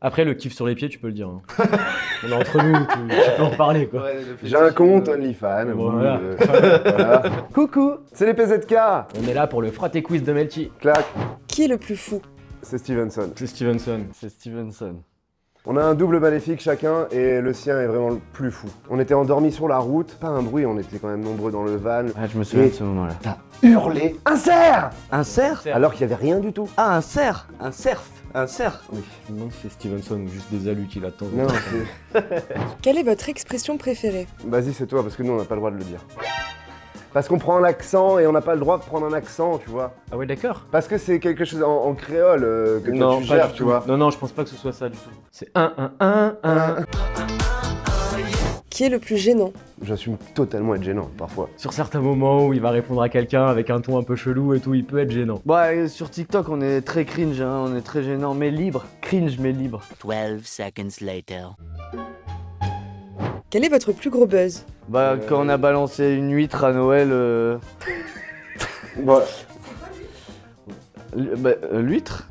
Après, le kiff sur les pieds, tu peux le dire. Hein. On est entre nous, tu peux en parler, quoi. Ouais, J'ai un compte OnlyFans. Voilà. Voilà. Coucou, c'est les PZK. On est là pour le fraté quiz de Melchi. Clac, Qui est le plus fou? c'est Stevenson. C'est Stevenson. C'est Stevenson. On a un double maléfique chacun et le sien est vraiment le plus fou. On était endormis sur la route, pas un bruit, on était quand même nombreux dans le van. Ah, je me souviens Et de ce moment-là. t'as hurlé un cerf Un cerf? alors qu'il y avait rien du tout. Ah, un cerf! Un cerf! Un cerf! Oui. Je me demande si c'est Stevenson ou juste des alus qui l'attendent. Non, c'est... Quelle est votre expression préférée? Vas-y, c'est toi, parce que nous, on n'a pas le droit de le dire. Parce qu'on prend l'accent et on n'a pas le droit de prendre un accent, tu vois. Ah ouais, d'accord. Parce que c'est quelque chose en créole que toi tu pas cherches, du tu tout. vois. Non, je pense pas que ce soit ça du tout. C'est 1. Qui est le plus gênant? J'assume totalement être gênant, parfois. Sur certains moments où il va répondre à quelqu'un avec un ton un peu chelou et tout, il peut être gênant. Ouais, sur TikTok, on est très cringe, hein, on est très gênant, mais libre. Cringe, mais libre. 12 seconds later. Quel est votre plus gros buzz? Bah, quand on a balancé une huître à Noël. Voilà. L'huître?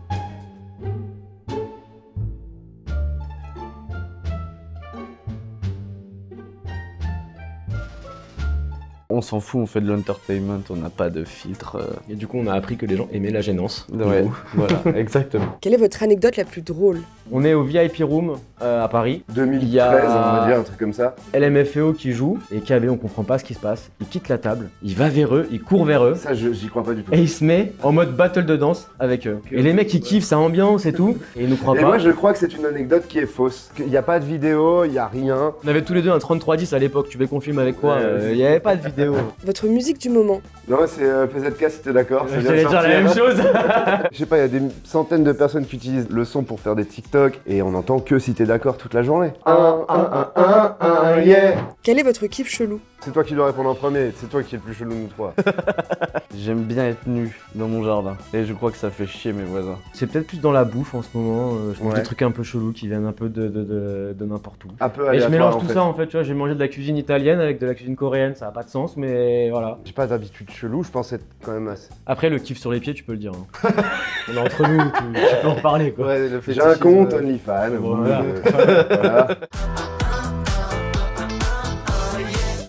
On s'en fout, on fait de l'entertainment, on n'a pas de filtre. Et du coup, on a appris que les gens aimaient la gênance. Ouais, Du coup, voilà, exactement. Quelle est votre anecdote la plus drôle? On est au VIP Room à Paris. 2013, Il y a- on va dire, un truc comme ça. LMFAO qui joue et KB, on comprend pas ce qui se passe. Il quitte la table, il va vers eux, il court vers eux Ça, j'y crois pas du tout. et il se met en mode battle de danse avec eux. Et les mecs ils kiffent sa ambiance et tout, et ils nous croient Et pas. moi, je crois que c'est une anecdote qui est fausse. Il n'y a pas de vidéo, il n'y a rien. On avait tous les deux un 3310 à l'époque, tu veux qu'on filme avec quoi? Ouais, Il y avait pas de vidéo. Votre musique du moment? Non, c'est PZK, si t'es d'accord. ça vient de J'allais dire la sortir. même chose. Je sais pas, il y a des centaines de personnes qui utilisent le son pour faire des TikTok et on entend que si t'es d'accord toute la journée. Yeah. Quel est votre kiff chelou? C'est toi qui dois répondre en premier, c'est toi qui es le plus chelou de nous trois. J'aime bien être nu dans mon jardin. Et je crois que ça fait chier mes voisins. C'est peut-être plus dans la bouffe en ce moment. Je mange Ouais. des trucs un peu chelous qui viennent un peu de n'importe où. Un peu Et je aléatoire mélange en tout fait. ça en fait, tu vois, j'ai mangé de la cuisine italienne avec de la cuisine coréenne, ça a pas de sens, mais voilà. J'ai pas d'habitude chelou, je pense être quand même assez. Après, le kiff sur les pieds, tu peux le dire. Hein. On est entre nous, tu peux en parler quoi. Ouais, le J'ai un compte OnlyFans. Voilà. voilà.